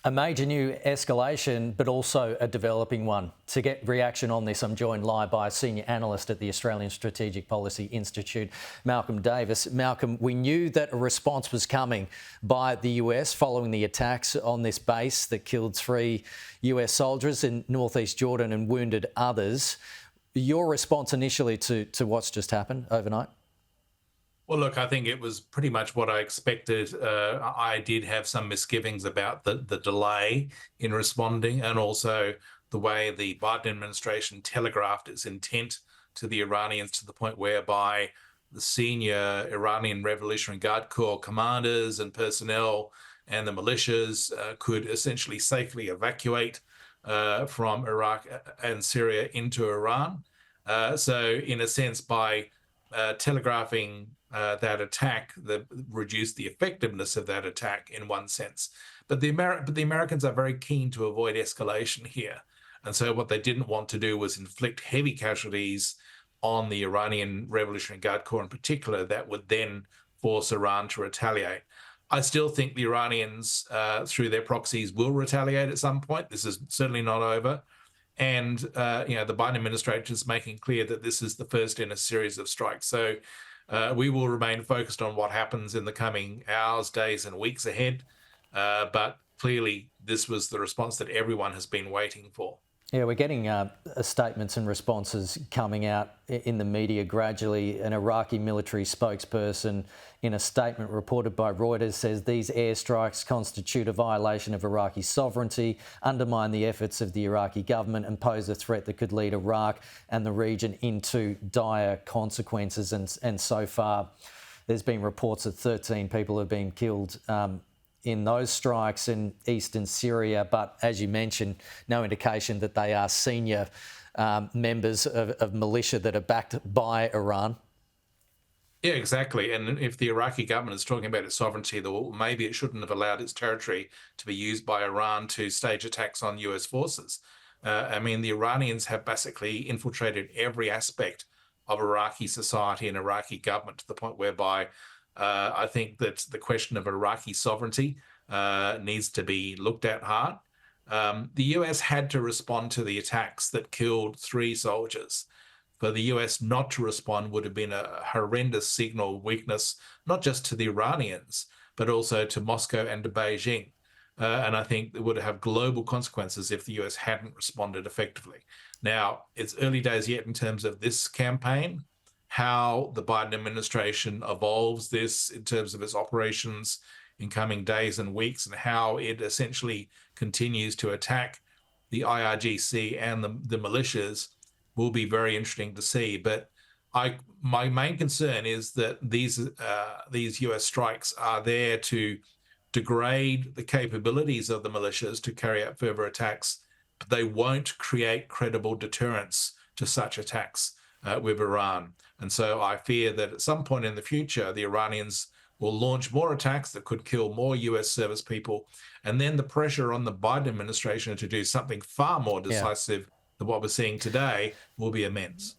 A major new escalation, but also a developing one. To get reaction on this, I'm joined live by a senior analyst at the Australian Strategic Policy Institute, Malcolm Davis. Malcolm, we knew that a response was coming by the US following the attacks on this base that killed 3 US soldiers in northeast Jordan and wounded others. Your response initially to what's just happened overnight? Well, look, I think it was pretty much what I expected. I did have some misgivings about the delay in responding, and also the way the Biden administration telegraphed its intent to the Iranians, to the point whereby the senior Iranian Revolutionary Guard Corps commanders and personnel and the militias could essentially safely evacuate from Iraq and Syria into Iran. So in a sense, by telegraphing that attack, that reduced the effectiveness of that attack in one sense. But the Americans are very keen to avoid escalation here. And so what they didn't want to do was inflict heavy casualties on the Iranian Revolutionary Guard Corps in particular, that would then force Iran to retaliate. I still think the Iranians, through their proxies, will retaliate at some point. This is certainly not over. And, the Biden administration is making clear that this is the first in a series of strikes. So we will remain focused on what happens in the coming hours, days, and weeks ahead. But clearly, this was the response that everyone has been waiting for. Yeah, we're getting statements and responses coming out in the media gradually. An Iraqi military spokesperson, in a statement reported by Reuters, says these airstrikes constitute a violation of Iraqi sovereignty, undermine the efforts of the Iraqi government, and pose a threat that could lead Iraq and the region into dire consequences. And so far, there's been reports that 13 people have been killed in those strikes in eastern Syria, but as you mentioned, no indication that they are senior members of militia that are backed by Iran. Yeah, exactly. And if the Iraqi government is talking about its sovereignty, well, maybe it shouldn't have allowed its territory to be used by Iran to stage attacks on US forces. The Iranians have basically infiltrated every aspect of Iraqi society and Iraqi government, to the point whereby I think that the question of Iraqi sovereignty needs to be looked at hard. The US had to respond to the attacks that killed 3 soldiers. For the US not to respond would have been a horrendous signal weakness, not just to the Iranians, but also to Moscow and to Beijing. And I think it would have global consequences if the US hadn't responded effectively. Now, it's early days yet in terms of this campaign. How the Biden administration evolves this in terms of its operations in coming days and weeks, and how it essentially continues to attack the IRGC and the militias, will be very interesting to see. But my main concern is that these US strikes are there to degrade the capabilities of the militias to carry out further attacks, but they won't create credible deterrence to such attacks with Iran. And so I fear that at some point in the future, the Iranians will launch more attacks that could kill more US service people. And then the pressure on the Biden administration to do something far more Yeah. decisive than what we're seeing today will be immense.